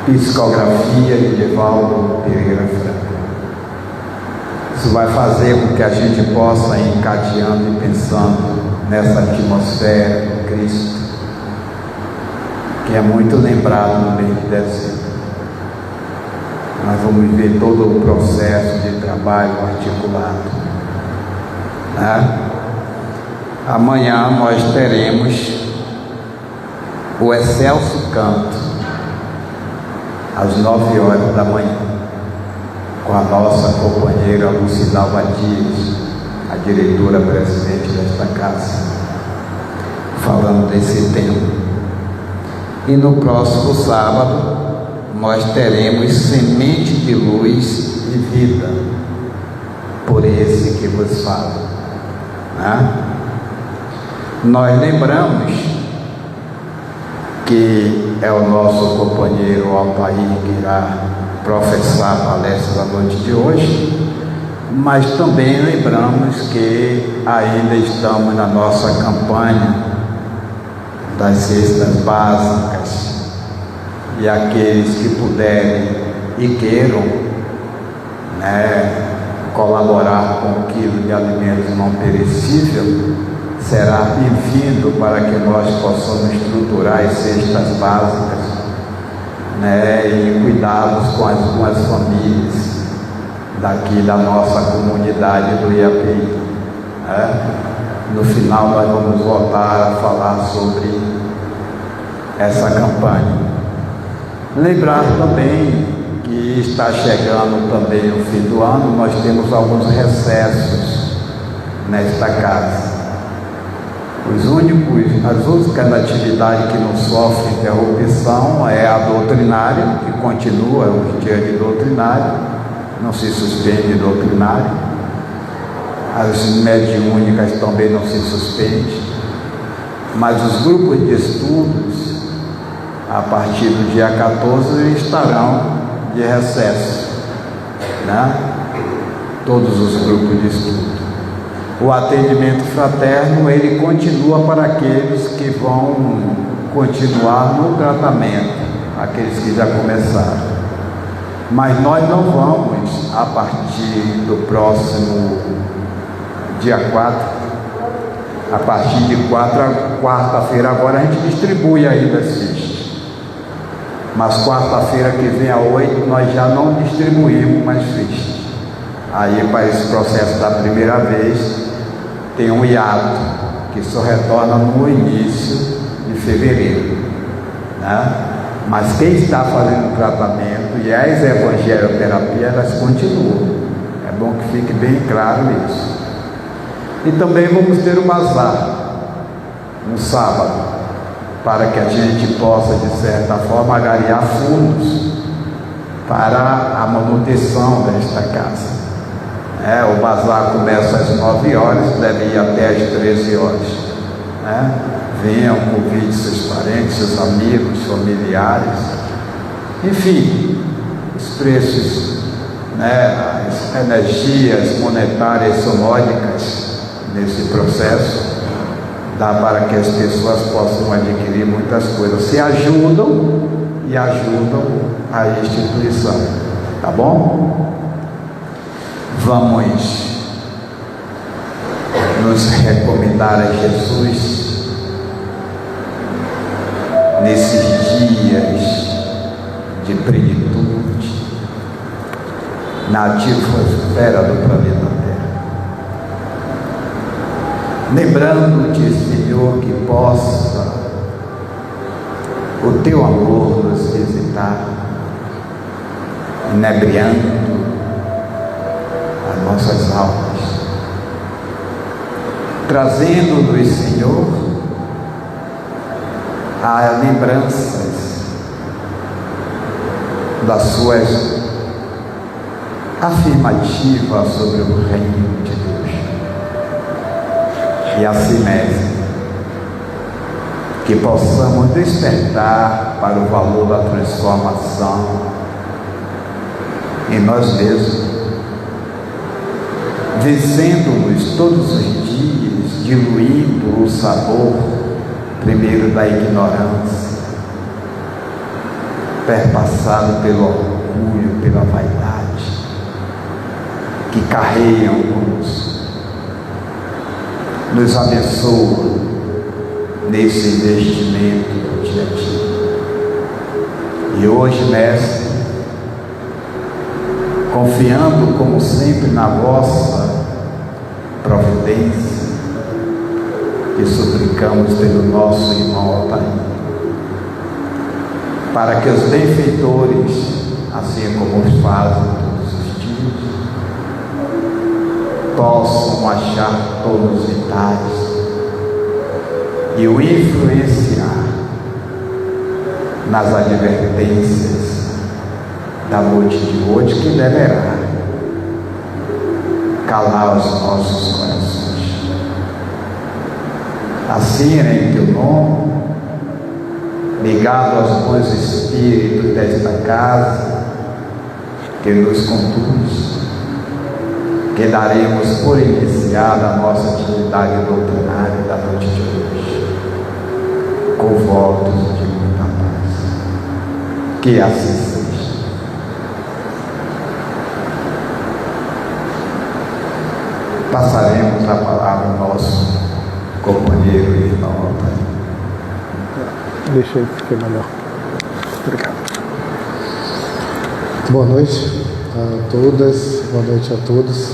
Psicografia de Divaldo Pereira Franco. Isso vai fazer com que a gente possa ir encadeando e pensando nessa atmosfera de Cristo, que é muito lembrado no mês de dezembro. Nós vamos ver todo o processo de trabalho articulado, né? Amanhã nós teremos o excelso canto às 9 horas da manhã, com a nossa companheira Lucidalva Dias, a diretora-presidente desta casa, falando desse tema. E no próximo sábado nós teremos Semente de Luz e Vida, por esse que vos falo, né? Nós lembramos que é o nosso companheiro Altair que irá professar a palestra da noite de hoje, mas também lembramos que ainda estamos na nossa campanha das cestas básicas, e aqueles que puderem e queiram, né, colaborar com um quilo de alimentos não perecível, será bem-vindo para que nós possamos estruturar as cestas básicas, né, e cuidados com as famílias daqui da nossa comunidade do IAPI, né? No final nós vamos voltar a falar sobre essa campanha. Lembrar também que está chegando também o fim do ano, nós temos alguns recessos nesta casa. As únicas atividades que não sofrem interrupção é a doutrinária, que continua os dias de doutrinária, não se suspende doutrinária. As mediúnicas também não se suspendem, mas os grupos de estudos, a partir do dia 14, estarão de recesso, né? Todos os grupos de estudo. O atendimento fraterno, ele continua para aqueles que vão continuar no tratamento, aqueles que já começaram. Mas nós não vamos, a partir do próximo dia 4, a partir de quarta-feira agora a gente distribui ainda as fichas. Mas quarta-feira que vem a 8, nós já não distribuímos mais fichas. Aí, para esse processo da primeira vez, tem um hiato, que só retorna no início de fevereiro, né? Mas quem está fazendo o tratamento e as evangeloterapias, elas continuam. É bom que fique bem claro isso. E também vamos ter o bazar no sábado, para que a gente possa, de certa forma, angariar fundos para a manutenção desta casa. O bazar começa às 9 horas, deve ir até às 13 horas. Né? Venham, convide seus parentes, seus amigos, familiares, enfim, os preços, né, as energias monetárias sonóricas nesse processo, dá para que as pessoas possam adquirir muitas coisas, se ajudam e ajudam a instituição, tá bom? Vamos nos recomendar a Jesus nesses dias de plenitude na atmosfera do planeta Terra. Lembrando-te, Senhor, que possa o teu amor nos visitar, inebriando as nossas almas, trazendo-nos, Senhor, a lembranças das suas afirmativas sobre o reino de Deus, e assim mesmo que possamos despertar para o valor da transformação em nós mesmos, vencendo-nos todos os dias, diluindo o sabor primeiro da ignorância, perpassado pelo orgulho, pela vaidade, que carregam conosco. Nos abençoa nesse investimento do dia a dia. E hoje, Mestre, confiando como sempre na vossa providência, e suplicamos pelo nosso irmão Altair, para que os benfeitores, assim como os fazem todos os dias, possam achar todos os vitais e o influenciar nas advertências da noite de hoje, que deverá calar os nossos corações. Assim, em teu nome, ligado aos bons espíritos desta casa, que nos conduz, que daremos por iniciada a nossa atividade doutrinária da noite de hoje, com votos de muita paz. Que assim seja. Passaremos a palavra ao nosso companheiro e irmão Altair. Deixa eu ficar melhor. Obrigado. Boa noite a todas, boa noite a todos.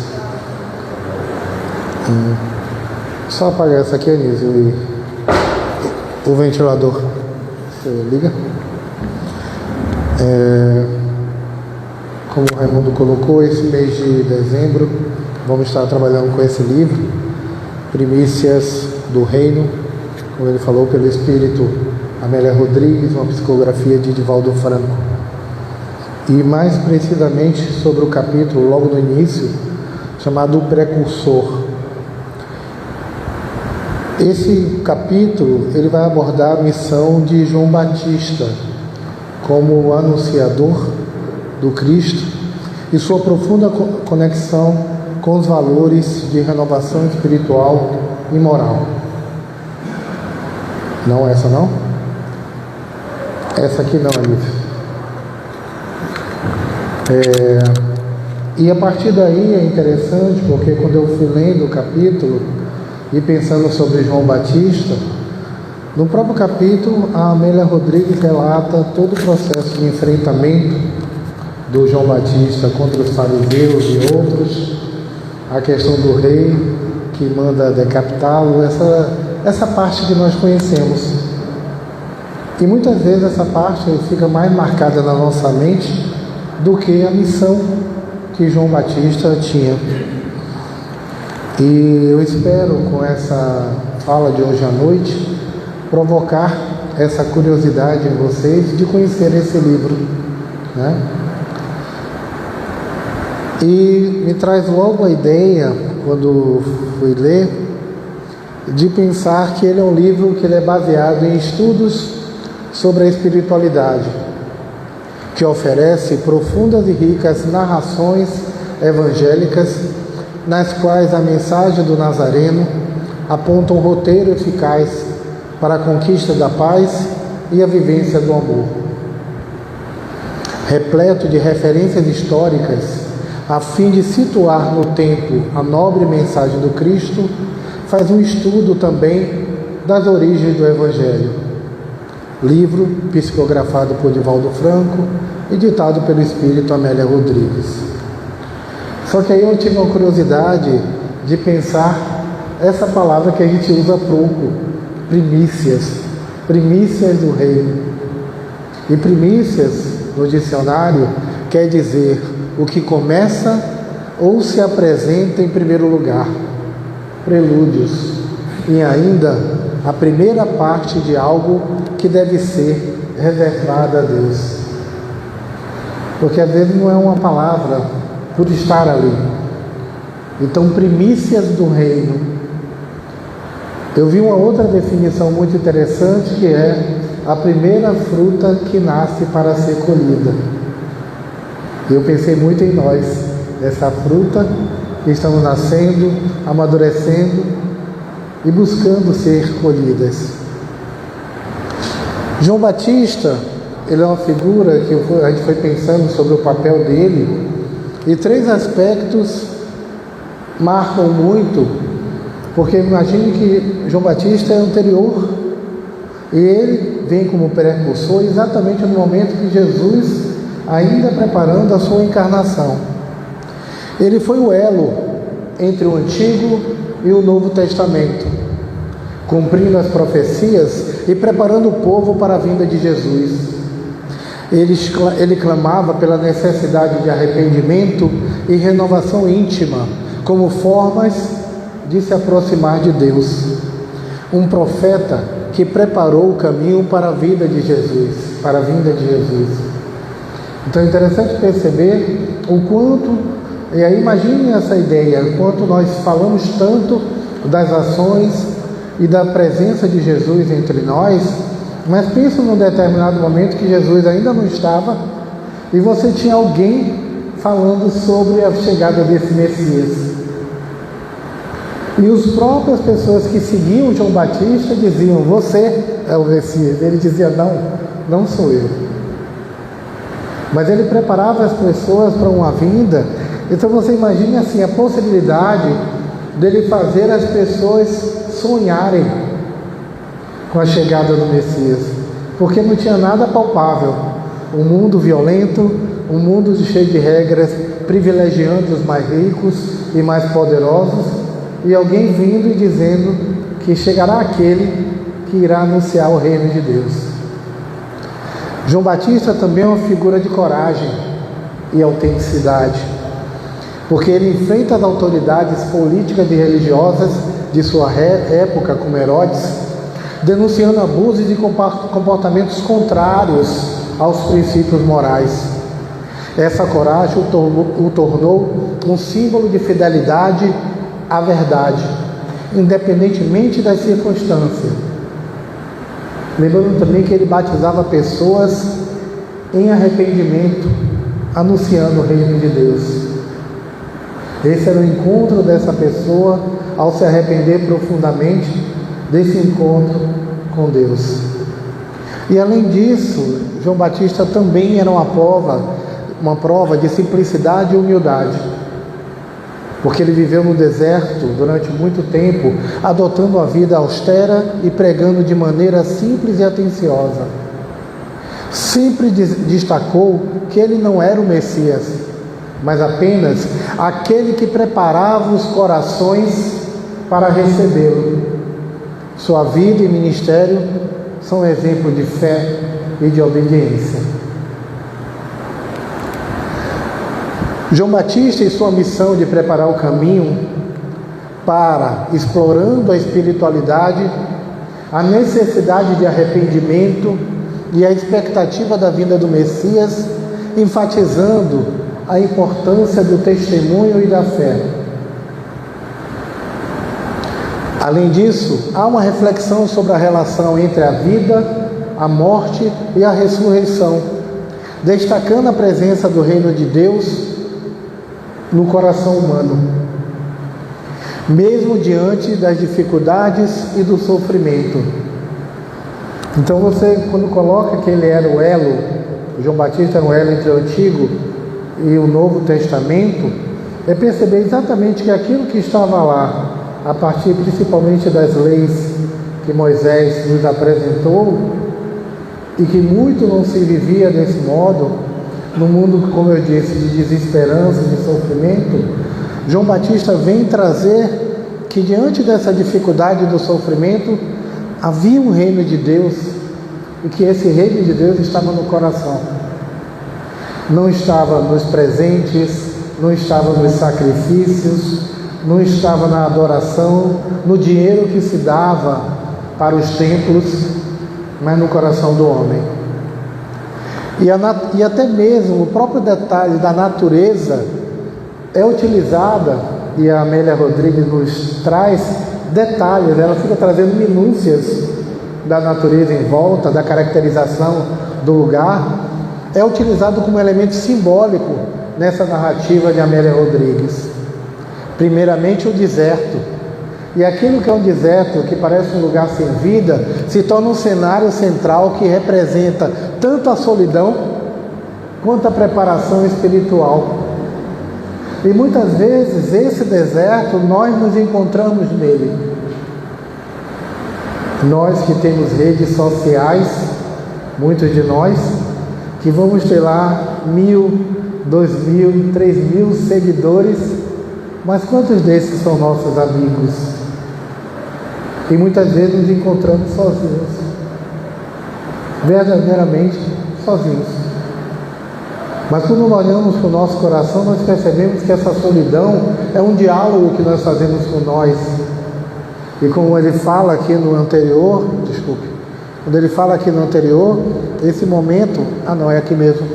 Só apagar essa aqui, Anísio, e o ventilador. Você liga? Como o Raimundo colocou, esse mês de dezembro vamos estar trabalhando com esse livro, Primícias do Reino, como ele falou, pelo Espírito Amélia Rodrigues, uma psicografia de Divaldo Franco. E mais precisamente sobre o capítulo, logo no início, chamado O Precursor. Esse capítulo ele vai abordar a missão de João Batista como anunciador do Cristo e sua profunda conexão com os valores de renovação espiritual e moral. Não essa não? Essa aqui não, Alívio. E a partir daí é interessante, porque quando eu fui lendo o capítulo e pensando sobre João Batista, no próprio capítulo a Amélia Rodrigues relata todo o processo de enfrentamento do João Batista contra os fariseus e outros, a questão do rei que manda decapitá-lo, essa parte que nós conhecemos. E muitas vezes essa parte fica mais marcada na nossa mente do que a missão que João Batista tinha. E eu espero, com essa fala de hoje à noite, provocar essa curiosidade em vocês de conhecer esse livro, né? E me traz logo a ideia, quando fui ler, de pensar que ele é um livro que ele é baseado em estudos sobre a espiritualidade, que oferece profundas e ricas narrações evangélicas, nas quais a mensagem do Nazareno aponta um roteiro eficaz para a conquista da paz e a vivência do amor. Repleto de referências históricas, a fim de situar no tempo a nobre mensagem do Cristo, faz um estudo também das origens do Evangelho. Livro psicografado por Divaldo Franco e ditado pelo Espírito Amélia Rodrigues. Só que aí eu tive uma curiosidade de pensar essa palavra que a gente usa pouco, primícias do reino. E primícias, no dicionário, quer dizer o que começa ou se apresenta em primeiro lugar, prelúdios, e ainda a primeira parte de algo que deve ser reservada a Deus. Porque às vezes não é uma palavra por estar ali. Então, primícias do reino. Eu vi uma outra definição muito interessante, que é a primeira fruta que nasce para ser colhida. Eu pensei muito em nós, essa fruta que estamos nascendo, amadurecendo e buscando ser colhidas. João Batista, ele é uma figura que a gente foi pensando sobre o papel dele, e 3 aspectos marcam muito, porque imagine que João Batista é anterior, e ele vem como precursor exatamente no momento que Jesus ainda preparando a sua encarnação. Ele foi o elo entre o Antigo e o Novo Testamento, cumprindo as profecias e preparando o povo para a vinda de Jesus. Ele clamava pela necessidade de arrependimento e renovação íntima como formas de se aproximar de Deus. Um profeta que preparou o caminho para a vida de Jesus, para a vinda de Jesus. Então é interessante perceber o quanto, e aí imagine essa ideia, o quanto nós falamos tanto das ações e da presença de Jesus entre nós, mas pensa num determinado momento que Jesus ainda não estava e você tinha alguém falando sobre a chegada desse Messias. E as próprias pessoas que seguiam João Batista diziam: você é o Messias. Ele dizia: não sou eu. Mas ele preparava as pessoas para uma vinda. Então você imagine assim, a possibilidade dele fazer as pessoas sonharem com a chegada do Messias, porque não tinha nada palpável. Um mundo violento, um mundo cheio de regras, privilegiando os mais ricos e mais poderosos, e alguém vindo e dizendo que chegará aquele que irá anunciar o reino de Deus. João Batista também é uma figura de coragem e autenticidade, porque ele enfrenta as autoridades políticas e religiosas de sua época, como Herodes, denunciando abusos e comportamentos contrários aos princípios morais. Essa coragem o tornou um símbolo de fidelidade à verdade, independentemente das circunstâncias. Lembrando também que ele batizava pessoas em arrependimento, anunciando o reino de Deus. Esse era o encontro dessa pessoa ao se arrepender profundamente desse encontro com Deus. E além disso, João Batista também era uma prova de simplicidade e humildade, porque ele viveu no deserto durante muito tempo, adotando uma vida austera e pregando de maneira simples e atenciosa. Sempre destacou que ele não era o Messias, mas apenas aquele que preparava os corações para recebê-lo. Sua vida e ministério são exemplo de fé e de obediência. João Batista e sua missão de preparar o caminho para, explorando a espiritualidade, a necessidade de arrependimento e a expectativa da vinda do Messias, enfatizando a importância do testemunho e da fé. Além disso, há uma reflexão sobre a relação entre a vida, a morte e a ressurreição, destacando a presença do reino de Deus no coração humano, mesmo diante das dificuldades e do sofrimento. Então você, quando coloca que ele era o elo, João Batista era o elo entre o Antigo e o Novo Testamento, é perceber exatamente que aquilo que estava lá, a partir principalmente das leis que Moisés nos apresentou, e que muito não se vivia desse modo, no mundo, como eu disse, de desesperança, de sofrimento, João Batista vem trazer que diante dessa dificuldade do sofrimento, havia um reino de Deus, e que esse reino de Deus estava no coração. Não estava nos presentes, não estava nos sacrifícios, não estava na adoração, no dinheiro que se dava para os templos, mas no coração do homem. E até mesmo o próprio detalhe da natureza é utilizada, e a Amélia Rodrigues nos traz detalhes, ela fica trazendo minúcias da natureza em volta, da caracterização do lugar, é utilizado como elemento simbólico nessa narrativa de Amélia Rodrigues. Primeiramente o deserto, E aquilo que é um deserto, que parece um lugar sem vida, se torna um cenário central que representa tanto a solidão quanto a preparação espiritual. E muitas vezes esse deserto nós nos encontramos nele. Nós que temos redes sociais, muitos de nós, que vamos ter lá 1.000, 2.000, 3.000 seguidores, mas quantos desses são nossos amigos? E muitas vezes nos encontramos sozinhos, verdadeiramente sozinhos. Mas quando olhamos para o nosso coração, nós percebemos que essa solidão é um diálogo que nós fazemos com nós. E como ele fala aqui no anterior, quando ele fala aqui no anterior, esse momento, é aqui mesmo,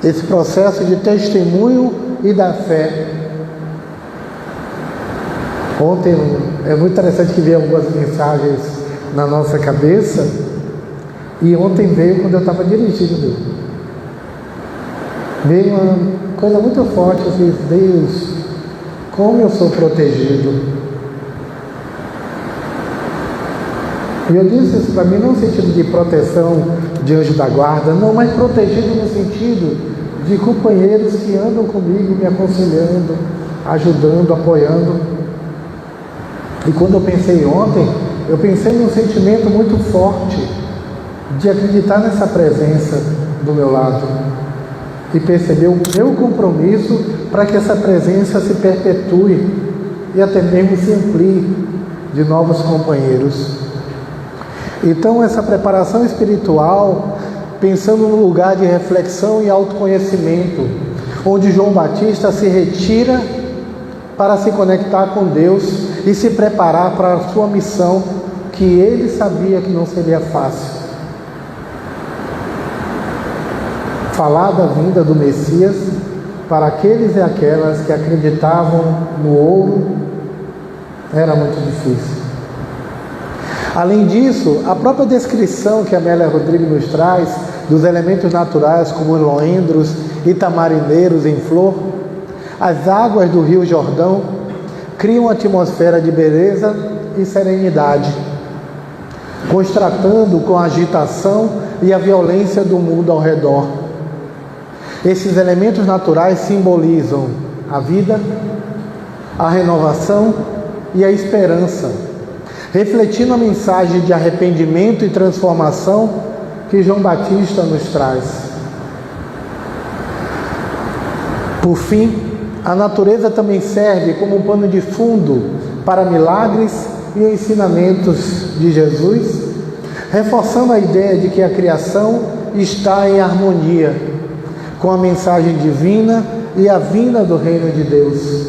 esse processo de testemunho e da fé. Ontem, é muito interessante que veio algumas mensagens na nossa cabeça, e ontem veio quando eu estava dirigindo. Veio uma coisa muito forte, eu disse, Deus, como eu sou protegido. E eu disse isso para mim não no sentido de proteção de anjo da guarda, não, mas protegido no sentido de companheiros que andam comigo, me aconselhando, ajudando, apoiando. E quando eu pensei ontem, eu pensei num sentimento muito forte de acreditar nessa presença do meu lado e perceber o meu compromisso para que essa presença se perpetue e até mesmo se amplie de novos companheiros. Então essa preparação espiritual, pensando no lugar de reflexão e autoconhecimento, onde João Batista se retira para se conectar com Deus e se preparar para a sua missão, que ele sabia que não seria fácil. Falar da vinda do Messias para aqueles e aquelas que acreditavam no ouro era muito difícil. Além disso, a própria descrição que a Amélia Rodrigues nos traz dos elementos naturais como loendros e tamarineiros em flor, as águas do Rio Jordão criam uma atmosfera de beleza e serenidade, contrastando com a agitação e a violência do mundo ao redor. Esses elementos naturais simbolizam a vida, a renovação e a esperança, refletindo a mensagem de arrependimento e transformação que João Batista nos traz. Por fim, a natureza também serve como um pano de fundo para milagres e ensinamentos de Jesus, reforçando a ideia de que a criação está em harmonia com a mensagem divina e a vinda do reino de Deus.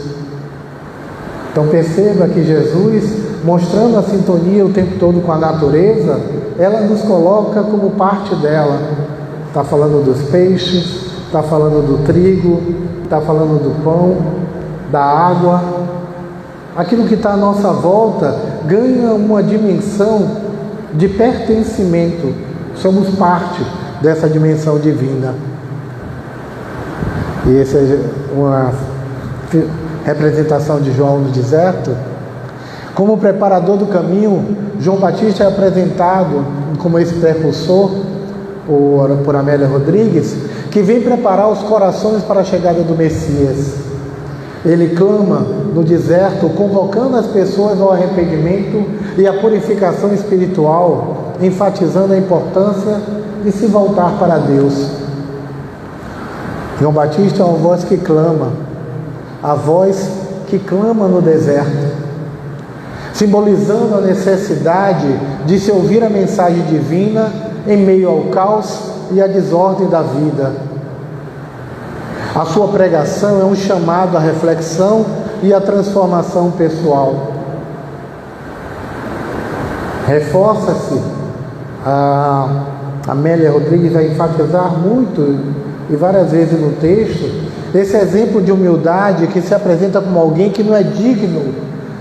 Então perceba que Jesus, mostrando a sintonia o tempo todo com a natureza, ela nos coloca como parte dela. Está falando dos peixes, está falando do trigo, está falando do pão, da água. Aquilo que está à nossa volta ganha uma dimensão de pertencimento. Somos parte dessa dimensão divina. E essa é uma representação de João no deserto. Como preparador do caminho, João Batista é apresentado como esse precursor por Amélia Rodrigues, que vem preparar os corações para a chegada do Messias. Ele clama no deserto, convocando as pessoas ao arrependimento e à purificação espiritual, enfatizando a importância de se voltar para Deus. João Batista é uma voz que clama, a voz que clama no deserto, simbolizando a necessidade de se ouvir a mensagem divina em meio ao caos e à desordem da vida. A sua pregação é um chamado à reflexão e à transformação pessoal. Reforça-se, a Amélia Rodrigues vai enfatizar muito e várias vezes no texto, esse exemplo de humildade que se apresenta como alguém que não é digno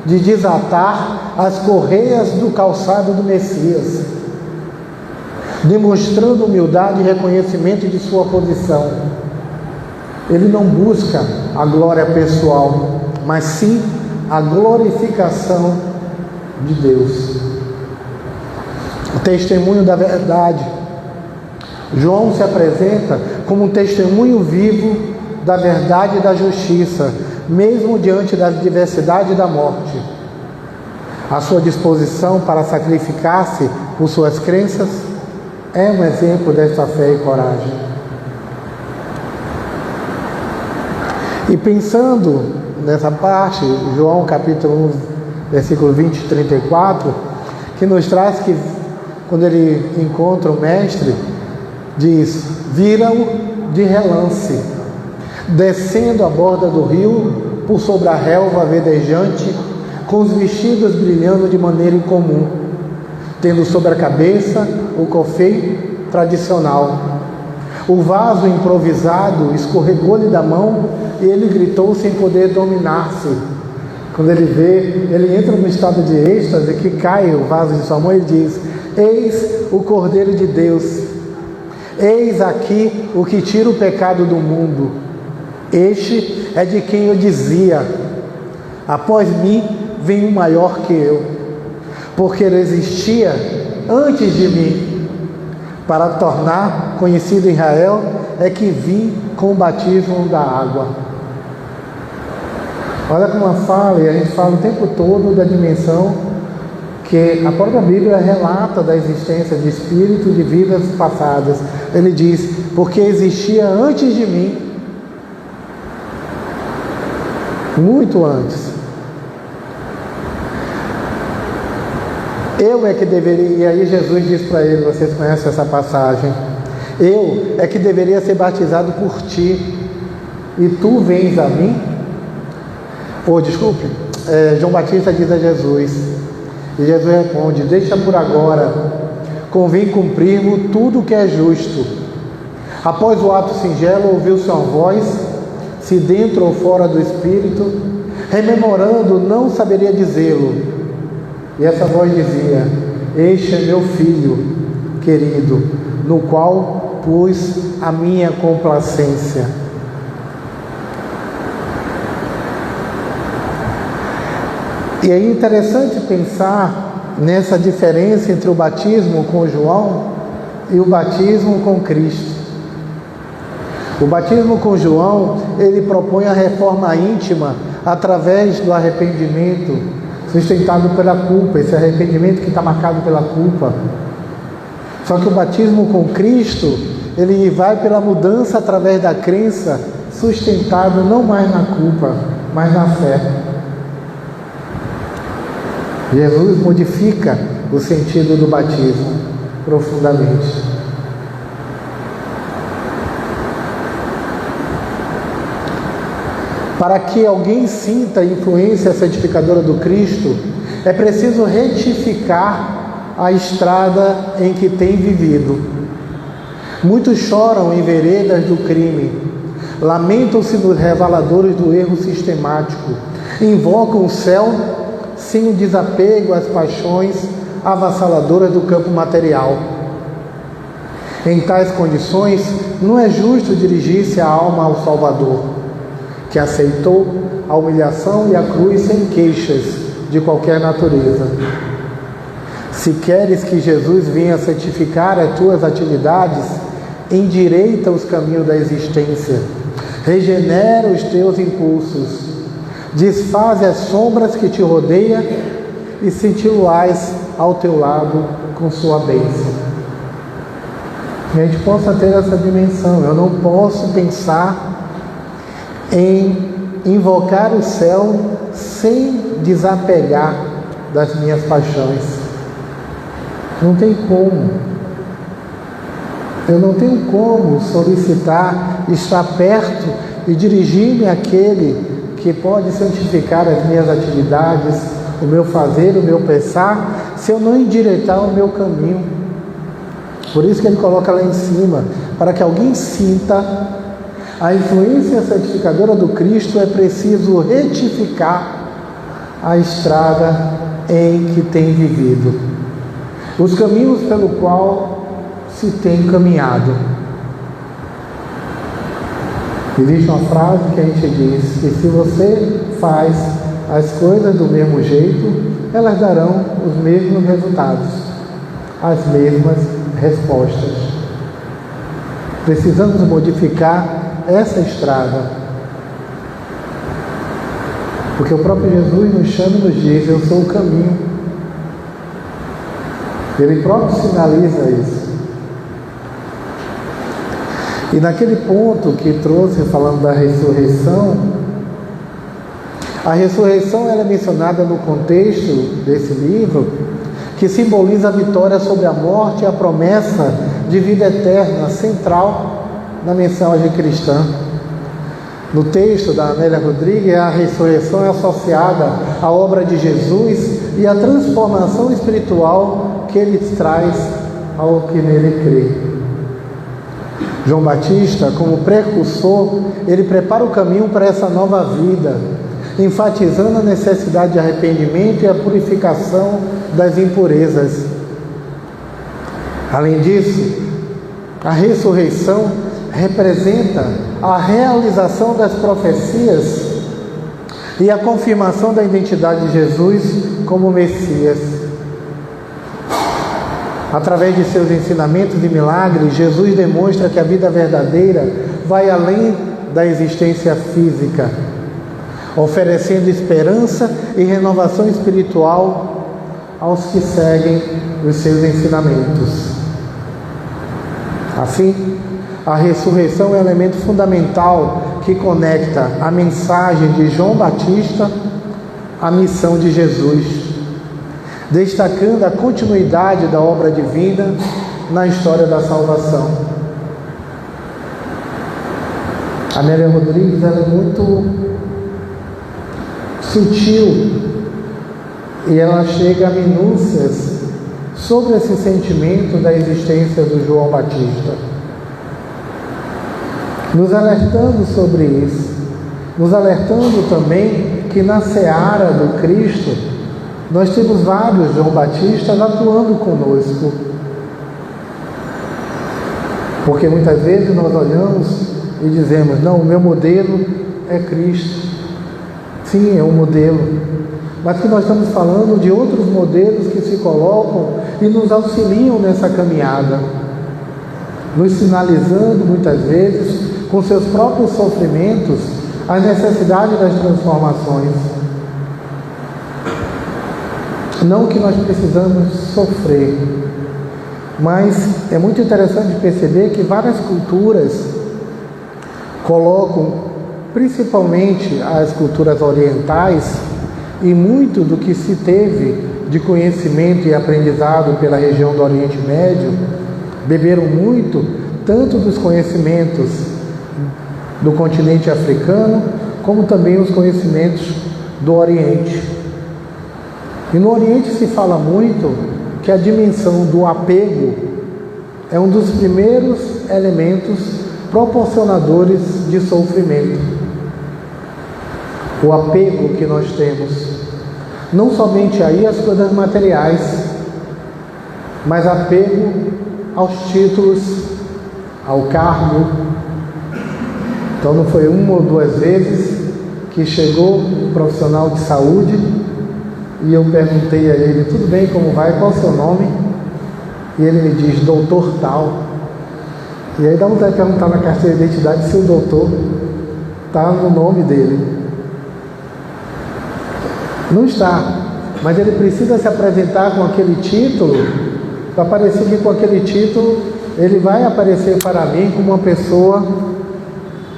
de desatar as correias do calçado do Messias, demonstrando humildade e reconhecimento de sua posição. Ele não busca a glória pessoal, mas sim a glorificação de Deus. O testemunho da verdade. João se apresenta como um testemunho vivo da verdade e da justiça, mesmo diante da adversidade da morte. A sua disposição para sacrificar-se por suas crenças é um exemplo dessa fé e coragem. E pensando nessa parte, João capítulo 1, versículo 20 e 34, que nos traz que quando ele encontra o mestre, diz: vira-o de relance, descendo a borda do rio, por sobre a relva verdejante, com os vestidos brilhando de maneira incomum, tendo sobre a cabeça o cofeio tradicional. O vaso improvisado escorregou-lhe da mão e ele gritou sem poder dominar-se. Quando ele vê, ele entra no estado de êxtase, que cai o vaso de sua mão, ele diz: eis o Cordeiro de Deus, eis aqui o que tira o pecado do mundo. Este é de quem eu dizia: após mim vem um maior que eu, porque ele existia antes de mim. Para tornar conhecido Israel, é que vim com o batismo da água. Olha como fala, e a gente fala o tempo todo da dimensão que a própria Bíblia relata da existência de espírito de vidas passadas. Ele diz: porque existia antes de mim, muito antes. Eu é que deveria, e aí Jesus diz para ele, vocês conhecem essa passagem: eu é que deveria ser batizado por ti, e tu vens a mim? João Batista diz a Jesus, e Jesus responde: deixa por agora, convém cumprirmos tudo o que é justo. Após o ato singelo, ouviu-se uma voz, se dentro ou fora do Espírito, rememorando, não saberia dizê-lo. E essa voz dizia: este é meu filho querido, no qual pus a minha complacência. E é interessante pensar nessa diferença entre o batismo com João e o batismo com Cristo. O batismo com João, ele propõe a reforma íntima através do arrependimento, sustentado pela culpa, esse arrependimento que está marcado pela culpa. Só que o batismo com Cristo, ele vai pela mudança através da crença, sustentado não mais na culpa, mas na fé. Jesus modifica o sentido do batismo profundamente. Para que alguém sinta a influência santificadora do Cristo, é preciso retificar a estrada em que tem vivido. Muitos choram em veredas do crime, lamentam-se nos reveladores do erro sistemático, invocam o céu sem o desapego às paixões avassaladoras do campo material. Em tais condições, não é justo dirigir-se a alma ao Salvador, que aceitou a humilhação e a cruz sem queixas de qualquer natureza. Se queres que Jesus venha santificar as tuas atividades, endireita os caminhos da existência, regenera os teus impulsos, desfaze as sombras que te rodeiam e senti-lo-ás ao teu lado com sua bênção. Que a gente possa ter essa dimensão. Eu não posso pensar em invocar o céu sem desapegar das minhas paixões. Não tem como. Eu não tenho como solicitar estar perto e dirigir-me àquele que pode santificar as minhas atividades, o meu fazer, o meu pensar, se eu não endireitar o meu caminho. Por isso que ele coloca lá em cima, para que alguém sinta a influência santificadora do Cristo, é preciso retificar a estrada em que tem vivido, os caminhos pelo qual se tem caminhado. Existe uma frase que a gente diz que se você faz as coisas do mesmo jeito, elas darão os mesmos resultados, as mesmas respostas. Precisamos modificar essa estrada, porque o próprio Jesus nos chama e nos diz: eu sou o caminho. Ele próprio sinaliza isso. E naquele ponto que trouxe, falando da ressurreição, a ressurreição ela é mencionada no contexto desse livro, que simboliza a vitória sobre a morte e a promessa de vida eterna, central na mensagem cristã. No texto da Amélia Rodrigues, a ressurreição é associada à obra de Jesus e à transformação espiritual que ele traz ao que nele crê. João Batista, como precursor, ele prepara o caminho para essa nova vida, enfatizando a necessidade de arrependimento e a purificação das impurezas. Além disso, a ressurreição representa a realização das profecias e a confirmação da identidade de Jesus como Messias. Através de seus ensinamentos e milagres, Jesus demonstra que a vida verdadeira vai além da existência física, oferecendo esperança e renovação espiritual aos que seguem os seus ensinamentos. Assim, a ressurreição é um elemento fundamental que conecta a mensagem de João Batista à missão de Jesus, destacando a continuidade da obra divina na história da salvação. A Amélia Rodrigues ela é muito sutil e ela chega a minúcias sobre esse sentimento da existência do João Batista, nos alertando sobre isso, nos alertando também que na seara do Cristo nós temos vários João Batistas atuando conosco, porque muitas vezes nós olhamos e dizemos: não, o meu modelo é Cristo. Sim, é um modelo, mas que nós estamos falando de outros modelos que se colocam e nos auxiliam nessa caminhada, nos sinalizando muitas vezes com seus próprios sofrimentos a necessidade das transformações. Não que nós precisamos sofrer, mas é muito interessante perceber que várias culturas colocam, principalmente as culturas orientais, e muito do que se teve de conhecimento e aprendizado pela região do Oriente Médio, beberam muito, tanto dos conhecimentos do continente africano, como também os conhecimentos do Oriente. E no Oriente se fala muito que a dimensão do apego é um dos primeiros elementos proporcionadores de sofrimento. O apego que nós temos, não somente aí às coisas materiais, mas apego aos títulos, ao cargo. Então não foi uma ou duas vezes que chegou um profissional de saúde e eu perguntei a ele: tudo bem, como vai, qual é o seu nome? E ele me diz: doutor tal. E aí dá vontade de perguntar na carteira de identidade se o doutor está no nome dele. Não está, mas ele precisa se apresentar com aquele título, para parecer que com aquele título ele vai aparecer para mim como uma pessoa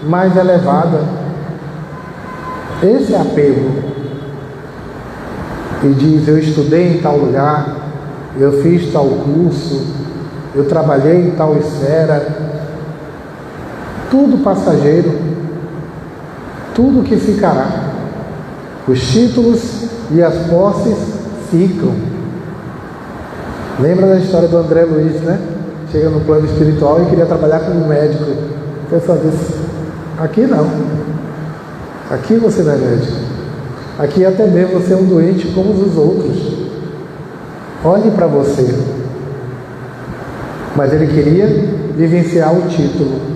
mais elevada. Esse é apego. E diz: eu estudei em tal lugar, eu fiz tal curso, eu trabalhei em tal esfera. Tudo passageiro, tudo que ficará. Os títulos e as posses ficam. Lembra da história do André Luiz, né? Chega no plano espiritual e queria trabalhar como médico. O pessoal disse: aqui não, aqui você não é médico. Aqui até mesmo você é um doente como os outros. Olhe para você. Mas ele queria vivenciar o título.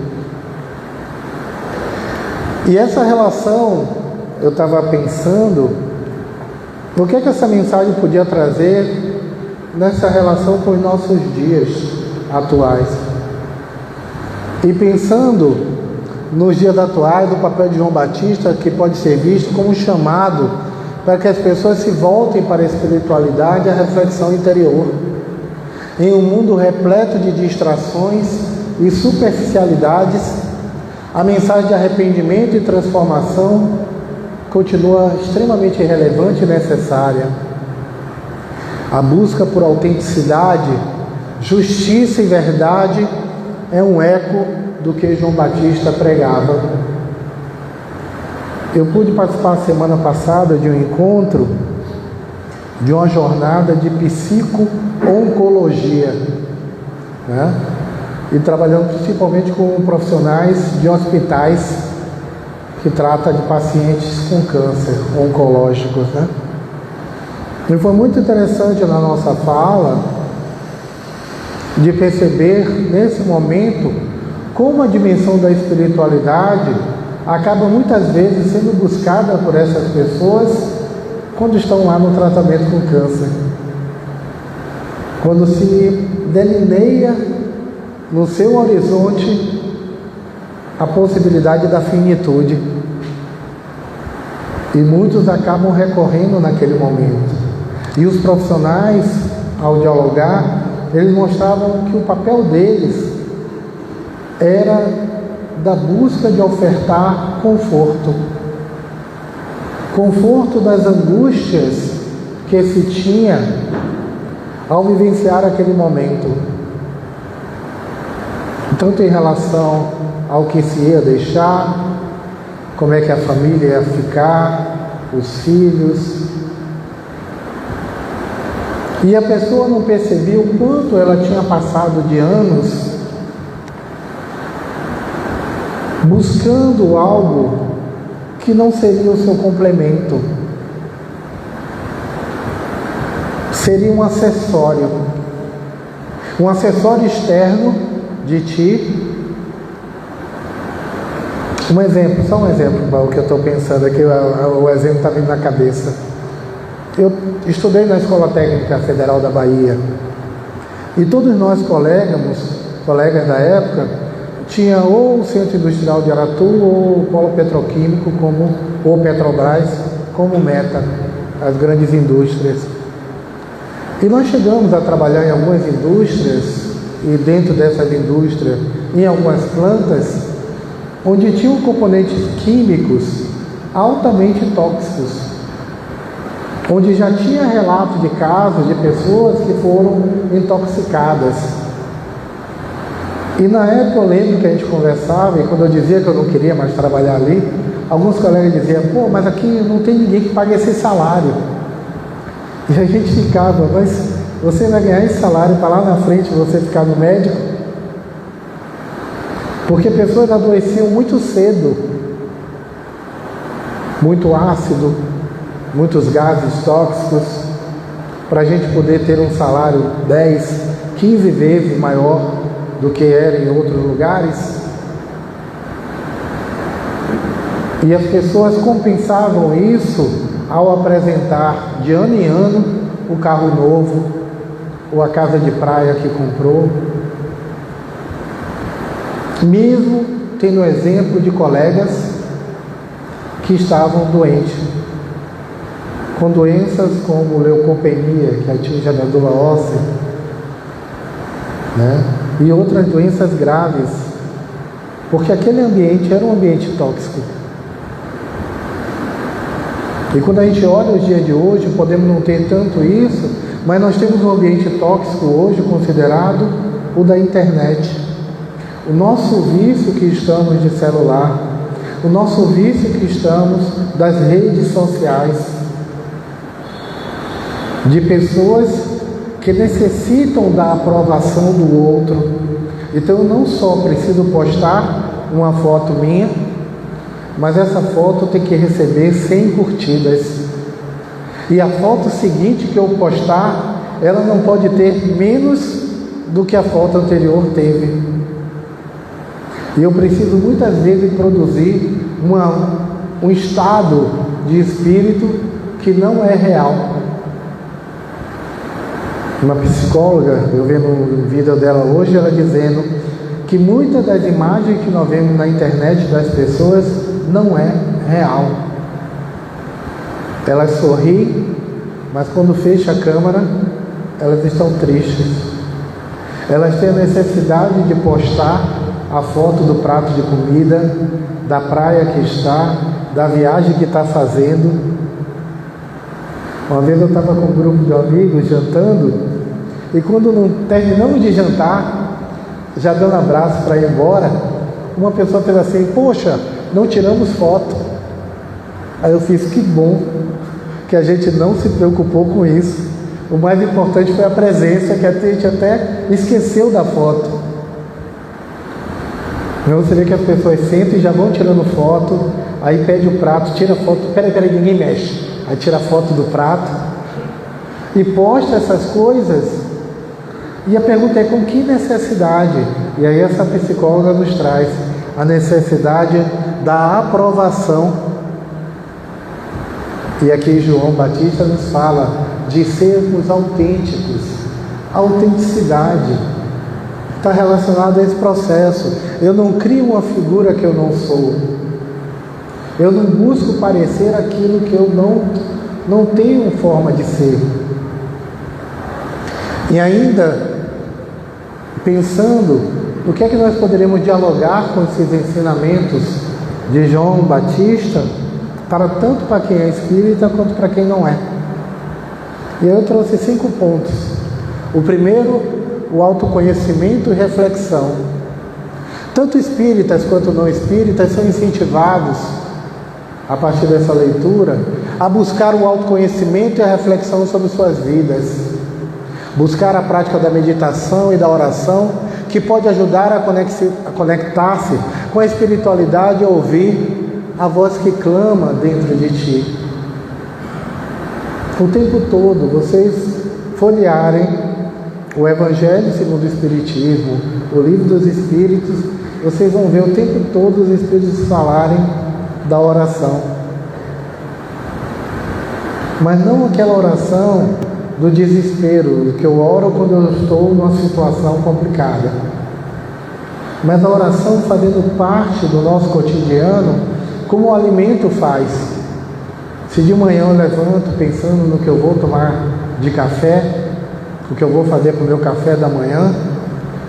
E essa relação, eu estava pensando, O que é que essa mensagem podia trazer nessa relação com os nossos dias atuais? E pensando nos dias atuais, o papel de João Batista, que pode ser visto como um chamado para que as pessoas se voltem para a espiritualidade e a reflexão interior. Em um mundo repleto de distrações e superficialidades, a mensagem de arrependimento e transformação continua extremamente relevante e necessária. A busca por autenticidade, justiça e verdade é um eco do que João Batista pregava. Eu pude participar semana passada de um encontro, de uma jornada de psico-oncologia, né? E trabalhando principalmente com profissionais de hospitais que tratam de pacientes com câncer oncológicos, né? E foi muito interessante na nossa fala de perceber nesse momento como a dimensão da espiritualidade acaba muitas vezes sendo buscada por essas pessoas quando estão lá no tratamento com câncer. Quando se delineia no seu horizonte a possibilidade da finitude. E muitos acabam recorrendo naquele momento. E os profissionais, ao dialogar, eles mostravam que o papel deles era da busca de ofertar conforto. Conforto das angústias que se tinha ao vivenciar aquele momento. Tanto em relação ao que se ia deixar, como é que a família ia ficar, os filhos. E a pessoa não percebia o quanto ela tinha passado de anos buscando algo que não seria o seu complemento. Seria um acessório externo de ti. Um exemplo, só um exemplo para o que eu estou pensando aqui, o exemplo está vindo na cabeça. Eu estudei na Escola Técnica Federal da Bahia e todos nós colegas da época, tinha ou o Centro Industrial de Aratu ou o Polo Petroquímico ou Petrobras como meta, as grandes indústrias. E nós chegamos a trabalhar em algumas indústrias e dentro dessas indústrias, em algumas plantas, onde tinham componentes químicos altamente tóxicos, onde já tinha relato de casos de pessoas que foram intoxicadas. E na época eu lembro que a gente conversava, e quando eu dizia que eu não queria mais trabalhar ali, alguns colegas diziam, pô, mas aqui não tem ninguém que pague esse salário. E a gente ficava, mas você vai ganhar esse salário para lá na frente você ficar no médico? Porque pessoas adoeciam muito cedo, muito ácido, muitos gases tóxicos, para a gente poder ter um salário 10, 15 vezes maior do que era em outros lugares. E as pessoas compensavam isso ao apresentar de ano em ano o carro novo ou a casa de praia que comprou. Mesmo tendo exemplo de colegas que estavam doentes, com doenças como leucopenia, que atinge a medula óssea, né? E outras doenças graves, porque aquele ambiente era um ambiente tóxico. E quando a gente olha os dias de hoje, podemos não ter tanto isso, mas nós temos um ambiente tóxico hoje considerado o da internet. O nosso vício que estamos de celular, o nosso vício que estamos das redes sociais, de pessoas que necessitam da aprovação do outro. Então eu não só preciso postar uma foto minha, mas essa foto tem que receber 100 curtidas. E a foto seguinte que eu postar, ela não pode ter menos do que a foto anterior teve. E eu preciso muitas vezes produzir um estado de espírito que não é real. Uma psicóloga, eu vendo um vídeo dela hoje, ela dizendo que muitas das imagens que nós vemos na internet das pessoas não é real. Elas sorriem, mas quando fecha a câmera, elas estão tristes. Elas têm a necessidade de postar a foto do prato de comida, da praia que está, da viagem que está fazendo. Uma vez eu estava com um grupo de amigos jantando, e quando não terminamos de jantar, já dando abraço para ir embora, uma pessoa fez assim: poxa, não tiramos foto. Aí eu fiz: que bom que a gente não se preocupou com isso. O mais importante foi a presença, que a gente até esqueceu da foto. Então você vê que as pessoas sentam e já vão tirando foto, aí pede o prato, tira foto, peraí, ninguém mexe. Aí tira a foto do prato e posta essas coisas. E a pergunta é: com que necessidade? E aí essa psicóloga nos traz a necessidade da aprovação. E aqui João Batista nos fala de sermos autênticos. A autenticidade está relacionada a esse processo. Eu não crio uma figura que eu não sou. Eu não busco parecer aquilo que eu não tenho forma de ser. E ainda pensando o que é que nós poderemos dialogar com esses ensinamentos de João Batista, para tanto para quem é espírita quanto para quem não é. E eu trouxe 5 pontos. O primeiro, o autoconhecimento e reflexão. Tanto espíritas quanto não espíritas são incentivados, a partir dessa leitura, a buscar o autoconhecimento e a reflexão sobre suas vidas. Buscar a prática da meditação e da oração, que pode ajudar a conectar-se com a espiritualidade e ouvir a voz que clama dentro de ti. O tempo todo, vocês folhearem o Evangelho segundo o Espiritismo, o Livro dos Espíritos, vocês vão ver o tempo todo os Espíritos falarem da oração. Mas não aquela oração do desespero, que eu oro quando eu estou numa situação complicada. Mas a oração fazendo parte do nosso cotidiano, como o alimento faz. Se de manhã eu levanto pensando no que eu vou tomar de café, o que eu vou fazer para o meu café da manhã,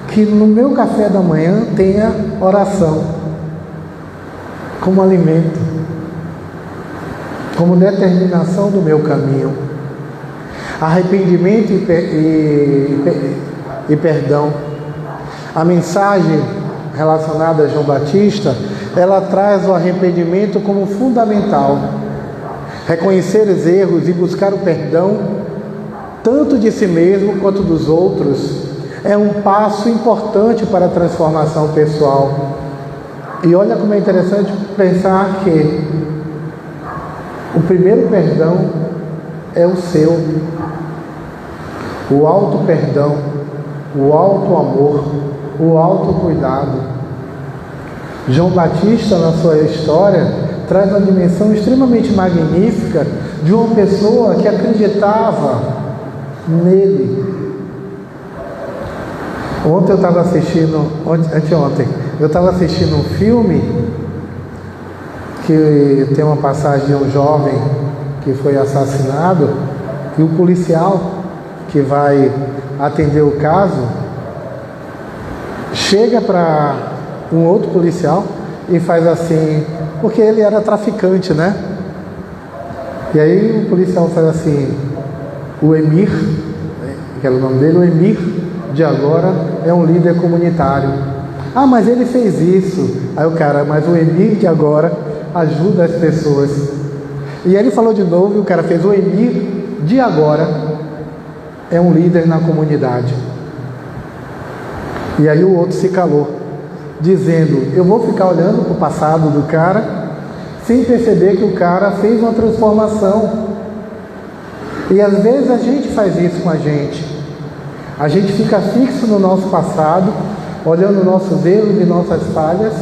que no meu café da manhã tenha oração como alimento, como determinação do meu caminho. Arrependimento e perdão. A mensagem relacionada a João Batista, ela traz o arrependimento como fundamental. Reconhecer os erros e buscar o perdão, tanto de si mesmo quanto dos outros, é um passo importante para a transformação pessoal. E olha como é interessante pensar que o primeiro perdão é o seu. O auto-perdão, o auto-amor, o auto-cuidado. João Batista, na sua história, traz uma dimensão extremamente magnífica de uma pessoa que acreditava nele. Anteontem, eu estava assistindo um filme que tem uma passagem de um jovem que foi assassinado, e o policial que vai atender o caso chega para um outro policial e faz assim, porque ele era traficante, né? E aí o policial faz assim: o Emir, que era o nome dele, o Emir de agora é um líder comunitário. Ah, mas ele fez isso. Aí o cara: mas o Emir de agora ajuda as pessoas. E ele falou de novo, e o cara fez: o Emir de agora é um líder na comunidade. E aí o outro se calou, dizendo: eu vou ficar olhando para o passado do cara, sem perceber que o cara fez uma transformação. E às vezes a gente faz isso com a gente. A gente fica fixo no nosso passado, olhando nossos erros e nossas falhas,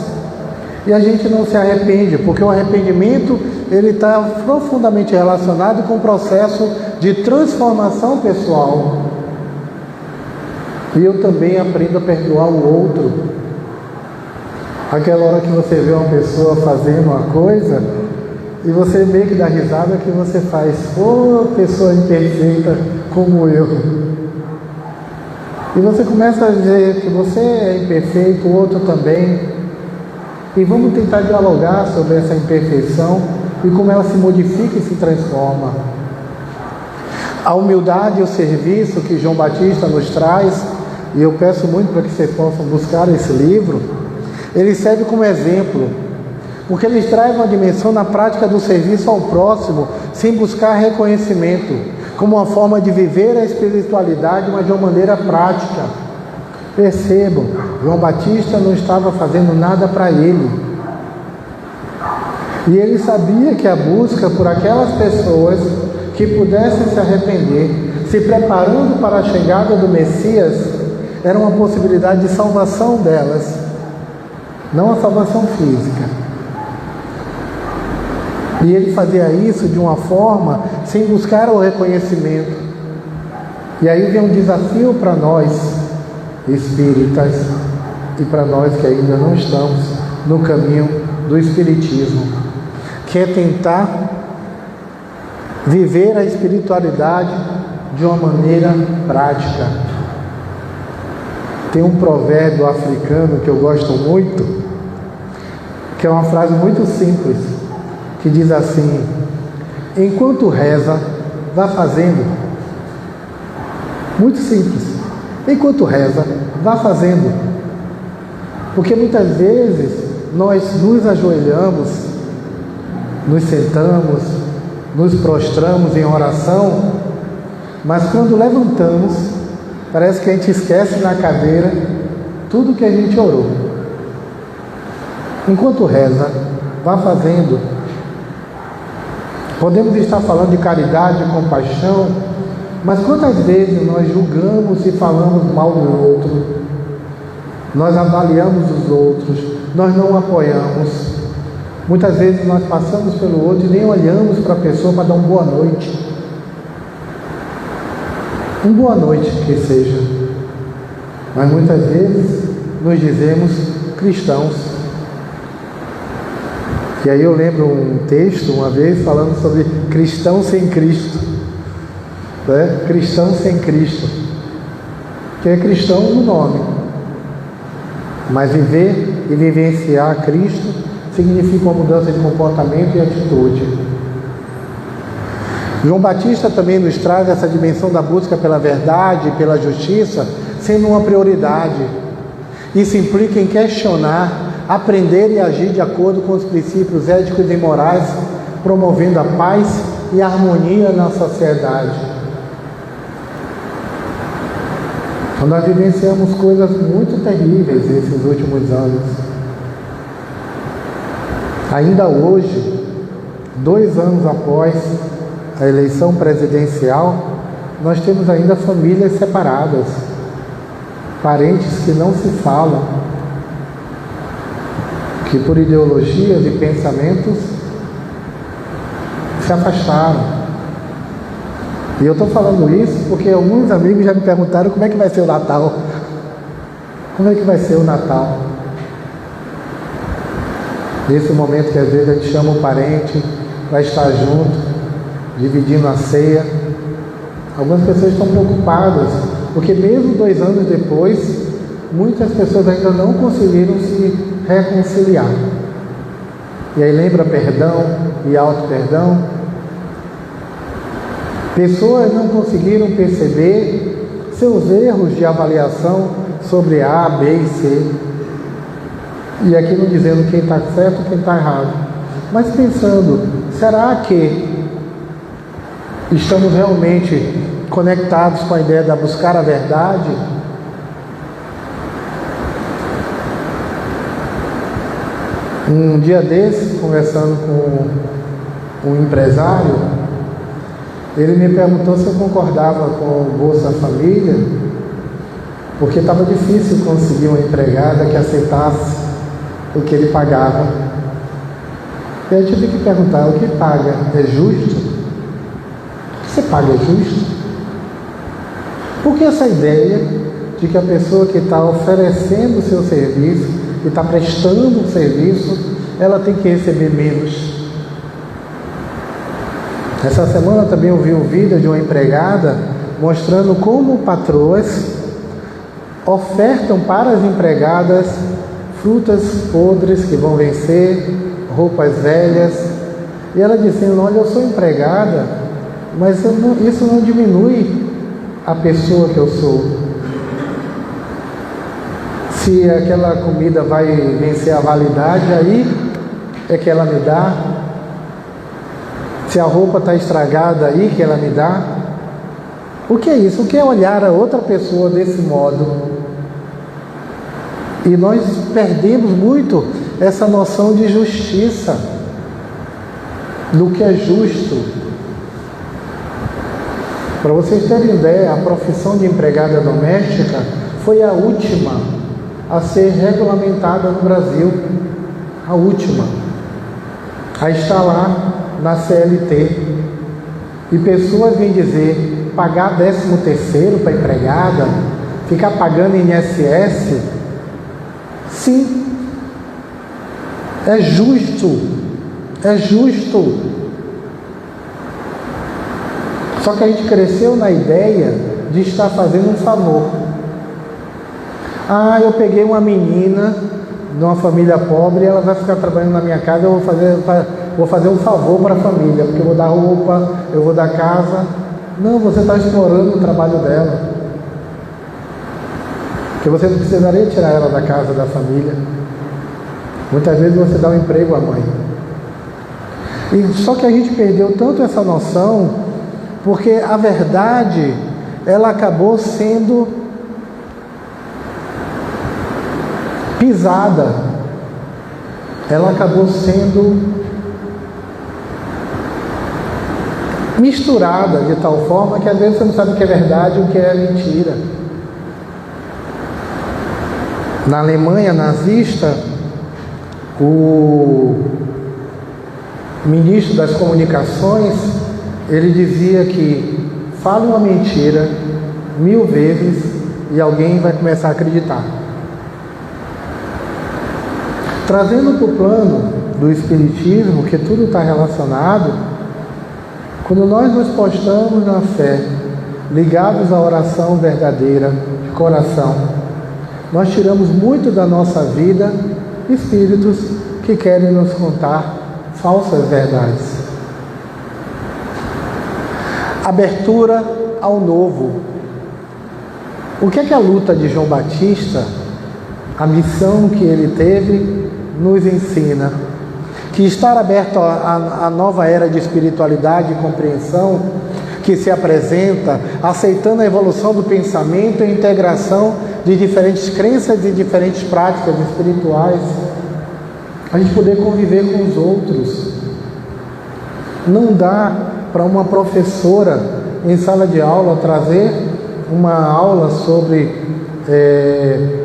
e a gente não se arrepende, porque o arrependimento ele está profundamente relacionado com o processo de transformação pessoal. E eu também aprendo a perdoar o outro. Aquela hora que você vê uma pessoa fazendo uma coisa e você meio que dá risada que você faz, pessoa imperfeita como eu. E você começa a dizer que você é imperfeito, o outro também. E vamos tentar dialogar sobre essa imperfeição e como ela se modifica e se transforma. A humildade e o serviço que João Batista nos traz, e eu peço muito para que vocês possam buscar esse livro, ele serve como exemplo, porque ele traz uma dimensão na prática do serviço ao próximo, sem buscar reconhecimento, como uma forma de viver a espiritualidade, mas de uma maneira prática. Percebam, João Batista não estava fazendo nada para ele. E ele sabia que a busca por aquelas pessoas que pudessem se arrepender, se preparando para a chegada do Messias, era uma possibilidade de salvação delas, não a salvação física. E ele fazia isso de uma forma sem buscar o reconhecimento. E aí vem um desafio para nós espíritas e para nós que ainda não estamos no caminho do espiritismo, que é tentar viver a espiritualidade de uma maneira prática. Tem um provérbio africano que eu gosto muito, que é uma frase muito simples, que diz assim: enquanto reza, vá fazendo. Muito simples. Enquanto reza, vá fazendo. Porque muitas vezes nós nos ajoelhamos, nos sentamos, nos prostramos em oração, mas quando levantamos, parece que a gente esquece na cadeira tudo que a gente orou. Enquanto reza, vá fazendo. Podemos estar falando de caridade, de compaixão, mas quantas vezes nós julgamos e falamos mal do outro, nós avaliamos os outros, nós não apoiamos. Muitas vezes nós passamos pelo outro e nem olhamos para a pessoa para dar uma boa noite. Uma boa noite que seja. Mas muitas vezes nos dizemos cristãos. E aí eu lembro um texto uma vez falando sobre cristão sem Cristo, né? Cristão sem Cristo, que é cristão no nome, mas viver e vivenciar Cristo significa uma mudança de comportamento e atitude. João Batista também nos traz essa dimensão da busca pela verdade e pela justiça sendo uma prioridade. Isso implica em questionar, aprender e agir de acordo com os princípios éticos e morais, promovendo a paz e a harmonia na sociedade. Então, nós vivenciamos coisas muito terríveis nesses últimos anos. Ainda hoje, 2 anos após a eleição presidencial, nós temos ainda famílias separadas, parentes que não se falam, que por ideologias e pensamentos se afastaram. E eu estou falando isso porque alguns amigos já me perguntaram como é que vai ser o Natal. Como é que vai ser o Natal? Nesse momento que às vezes a gente chama o parente para estar junto, dividindo a ceia. Algumas pessoas estão preocupadas, porque mesmo 2 anos depois, muitas pessoas ainda não conseguiram se reconciliar. E aí lembra perdão e auto-perdão? Pessoas não conseguiram perceber seus erros de avaliação sobre A, B e C. E aqui não dizendo quem está certo e quem está errado, mas pensando, será que estamos realmente conectados com a ideia de buscar a verdade? Um dia desse, conversando com um empresário, ele me perguntou se eu concordava com o Bolsa Família, porque estava difícil conseguir uma empregada que aceitasse o que ele pagava. E eu tive que perguntar, o que paga é justo? O que você paga é justo? Porque essa ideia de que a pessoa que está oferecendo o seu serviço, que está prestando um serviço, ela tem que receber menos. Essa semana também eu vi um vídeo de uma empregada mostrando como patroas ofertam para as empregadas frutas podres que vão vencer, roupas velhas, e ela dizendo: olha, eu sou empregada, mas isso não diminui a pessoa que eu sou. Se aquela comida vai vencer a validade, aí é que ela me dá. Se a roupa está estragada, aí que ela me dá. O que é isso? O que é olhar a outra pessoa desse modo? E nós perdemos muito essa noção de justiça, do que é justo. Para vocês terem ideia, a profissão de empregada doméstica foi a última a ser regulamentada no Brasil. A última a estar lá na CLT. E pessoas vêm dizer: pagar 13º para empregada, ficar pagando INSS. Sim, é justo, é justo. Só que a gente cresceu na ideia de estar fazendo um favor. Ah, eu peguei uma menina de uma família pobre e ela vai ficar trabalhando na minha casa, eu vou fazer um favor para a família, porque eu vou dar roupa, eu vou dar casa. Não, você está explorando o trabalho dela. Porque você não precisaria tirar ela da casa da família. Muitas vezes você dá um emprego à mãe. E só que a gente perdeu tanto essa noção, porque a verdade, ela acabou sendo pisada. Ela acabou sendo misturada de tal forma que às vezes você não sabe o que é verdade e o que é mentira. Na Alemanha nazista, o ministro das comunicações, ele dizia que fale uma mentira 1000 vezes e alguém vai começar a acreditar. Trazendo para o plano do Espiritismo, que tudo está relacionado, quando nós nos postamos na fé, ligados à oração verdadeira, de coração, nós tiramos muito da nossa vida espíritos que querem nos contar falsas verdades. Abertura ao novo. O que é que a luta de João Batista, a missão que ele teve, nos ensina? Que estar aberto à nova era de espiritualidade e compreensão que se apresenta, aceitando a evolução do pensamento e a integração de diferentes crenças e diferentes práticas espirituais, a gente poder conviver com os outros. Não dá para uma professora em sala de aula trazer uma aula sobre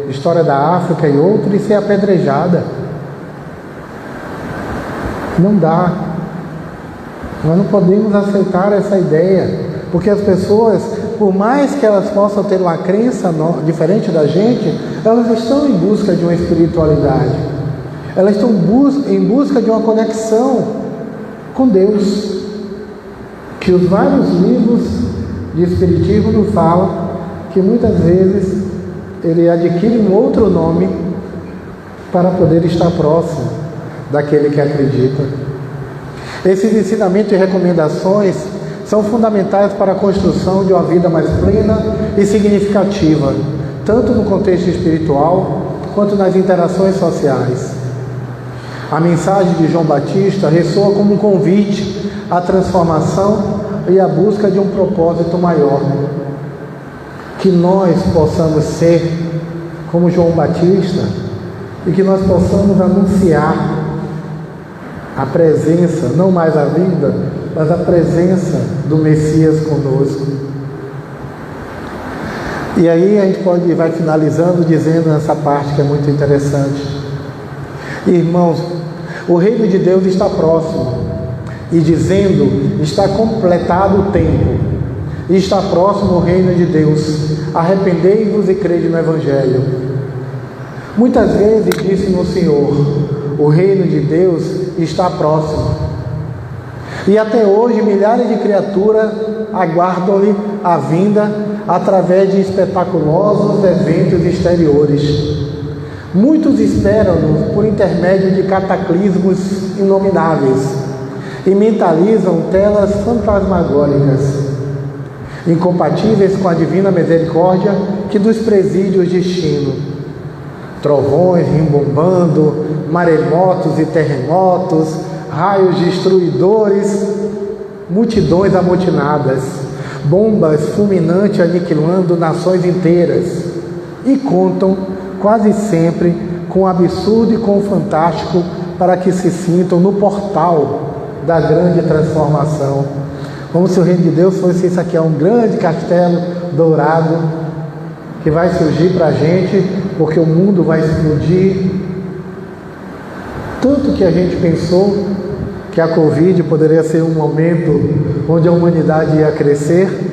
história da África e outra e ser apedrejada. Não dá. Nós não podemos aceitar essa ideia, porque as pessoas, por mais que elas possam ter uma crença diferente da gente, elas estão em busca de uma espiritualidade. Elas estão em busca de uma conexão com Deus, que os vários livros de Espiritismo nos falam que muitas vezes ele adquire um outro nome para poder estar próximo daquele que acredita. Esses ensinamentos e recomendações são fundamentais para a construção de uma vida mais plena e significativa, tanto no contexto espiritual quanto nas interações sociais. A mensagem de João Batista ressoa como um convite à transformação e à busca de um propósito maior. Que nós possamos ser como João Batista e que nós possamos anunciar a presença, não mais a vinda, mas a presença do Messias conosco. E aí a gente vai finalizando dizendo nessa parte que é muito interessante. Irmãos, o reino de Deus está próximo, e dizendo, está completado o tempo. e está próximo o reino de Deus. Arrependei-vos e crede no Evangelho. Muitas vezes disse-me o Senhor: o reino de Deus está próximo. E até hoje milhares de criaturas aguardam-lhe a vinda através de espetaculosos eventos exteriores. Muitos esperam-no por intermédio de cataclismos inomináveis e mentalizam telas fantasmagóricas, incompatíveis com a divina misericórdia que nos preside o destino. Trovões rimbombando, maremotos e terremotos, raios destruidores, multidões amotinadas, bombas fulminantes aniquilando nações inteiras, e contam quase sempre com o absurdo e com o fantástico para que se sintam no portal da grande transformação. Como se o reino de Deus fosse isso aqui, é um grande castelo dourado que vai surgir para a gente, porque o mundo vai explodir. Tanto que a gente pensou que a Covid poderia ser um momento onde a humanidade ia crescer,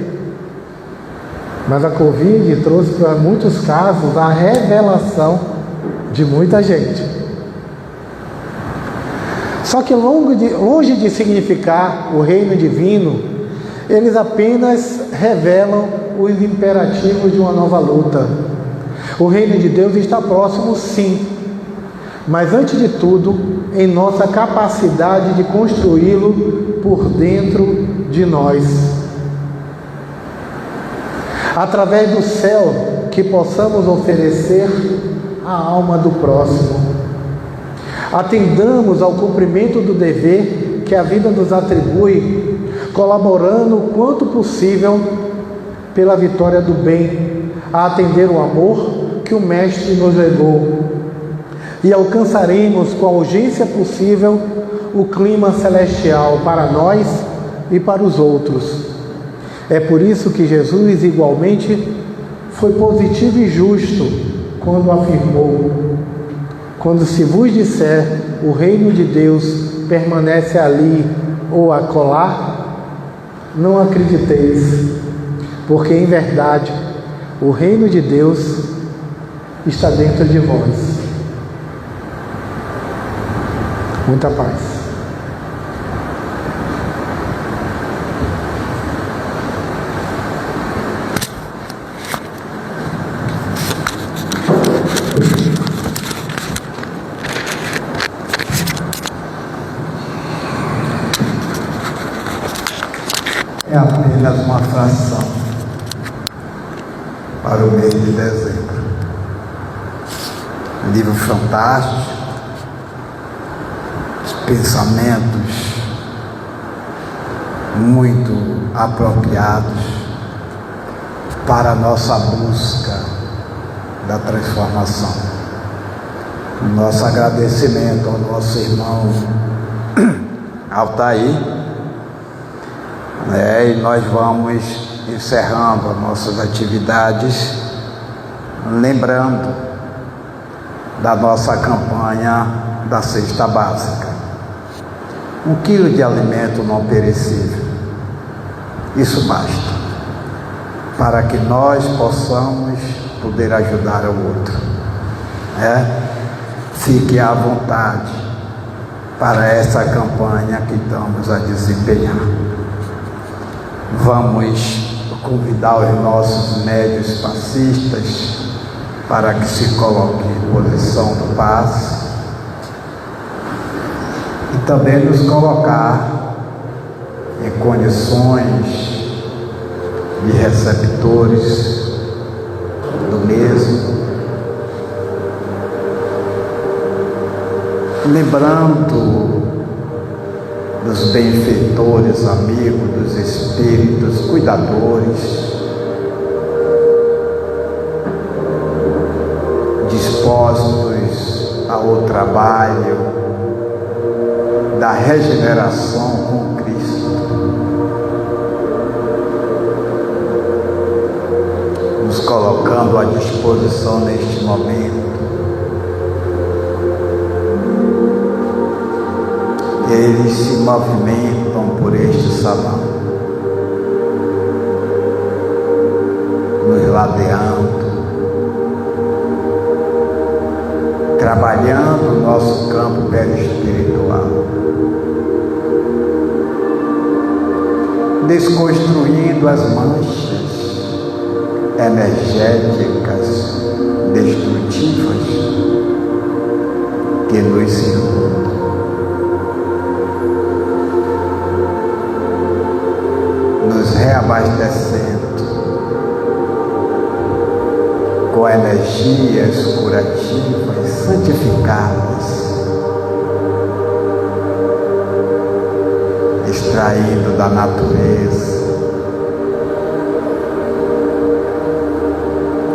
mas a Covid trouxe para muitos casos a revelação de muita gente. Só que longe de significar o reino divino, eles apenas revelam os imperativos de uma nova luta. O reino de Deus está próximo, sim, mas antes de tudo, em nossa capacidade de construí-lo por dentro de nós. Através do céu que possamos oferecer à alma do próximo. Atendamos ao cumprimento do dever que a vida nos atribui, colaborando o quanto possível pela vitória do bem, a atender o amor que o Mestre nos legou. E alcançaremos com a urgência possível o clima celestial para nós e para os outros. É por isso que Jesus igualmente foi positivo e justo quando afirmou: quando se vos disser o reino de Deus permanece ali ou acolá, não acrediteis, porque em verdade o reino de Deus está dentro de vós. Muita paz. É apenas uma fração para o mês de dezembro. Um livro fantástico, pensamentos muito apropriados para a nossa busca da transformação. Nosso agradecimento ao nosso irmão Altair, e nós vamos encerrando as nossas atividades, lembrando da nossa campanha da cesta básica. 1 quilo de alimento não perecível. Isso basta para que nós possamos poder ajudar o outro. Fique à vontade para essa campanha que estamos a desempenhar. Vamos convidar os nossos médios passistas para que se coloquem em posição do passe e também nos colocar em condições de receptores do mesmo, lembrando dos benfeitores, amigos, dos espíritos, cuidadores, dispostos ao trabalho da regeneração com Cristo, nos colocando à disposição neste momento. Eles se movimentam por este salão. peladeando, trabalhando o nosso campo perispiritual, desconstruindo as manchas energéticas destrutivas que nos circundam. Nos reabastecendo com energias curativas santificadas, extraindo da natureza,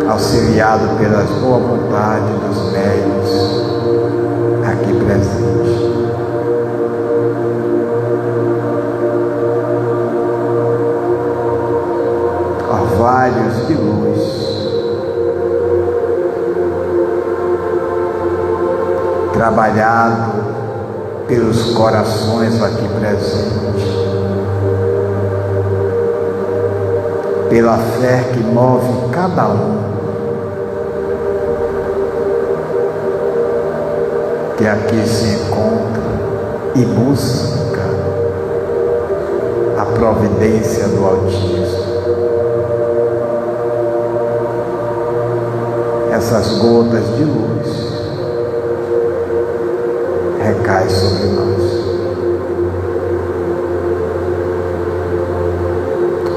auxiliado pela boa vontade dos médiuns aqui presentes. Orvalhos de luz, trabalhado pelos corações aqui presentes, pela fé que move cada um, que aqui se encontra e busca a providência do Altíssimo. Essas gotas de luz recaem sobre nós,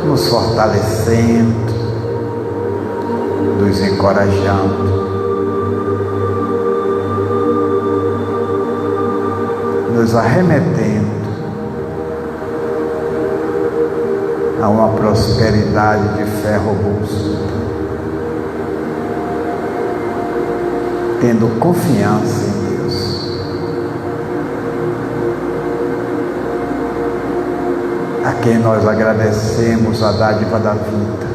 nos fortalecendo, nos encorajando, nos arremetendo a uma prosperidade de fé robusta, tendo confiança em Deus, a quem nós agradecemos a dádiva da vida,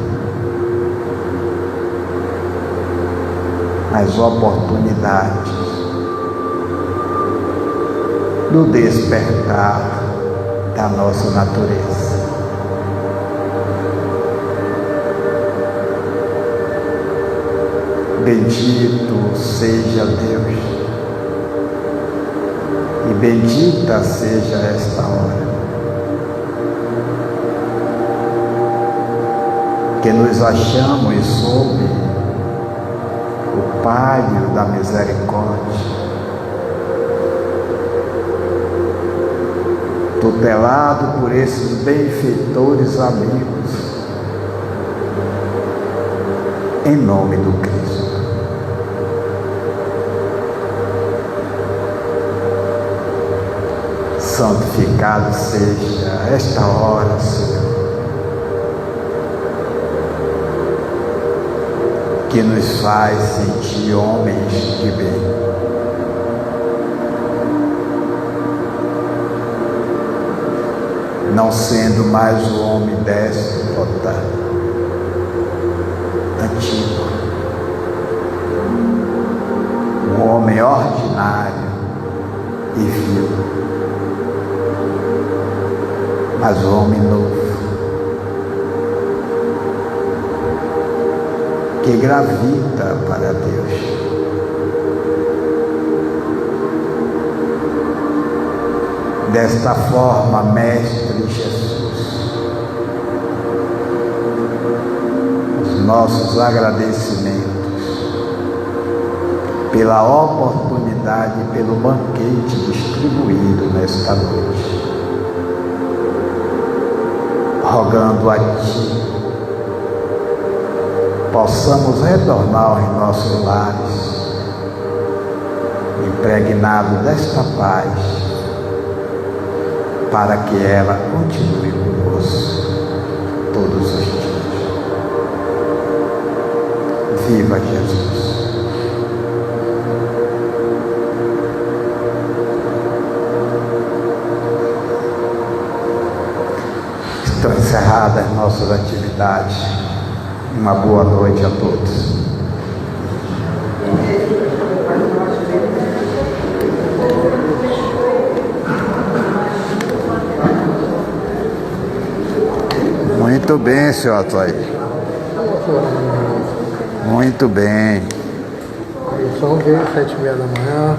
as oportunidades do despertar da nossa natureza. Bendito seja Deus e bendita seja esta hora que nos achamos sob o palio da misericórdia, tutelado por esses benfeitores amigos, em nome do Cristo. Santificado seja esta hora, Senhor, que nos faz sentir homens de bem. Não sendo mais o homem déspota, antigo, um homem ordinário e vil, mas o homem novo, que gravita para Deus. Desta forma, Mestre Jesus, os nossos agradecimentos pela oportunidade e pelo banquete distribuído nesta noite, rogando a Ti, possamos retornar aos nossos lares, impregnados desta paz, para que ela continue conosco todos os dias. Viva Jesus! Estão encerradas as nossas atividades. Uma boa noite a todos. Muito bem, senhor Atuai. Muito bem. Aí, só ver, 7h30 da manhã.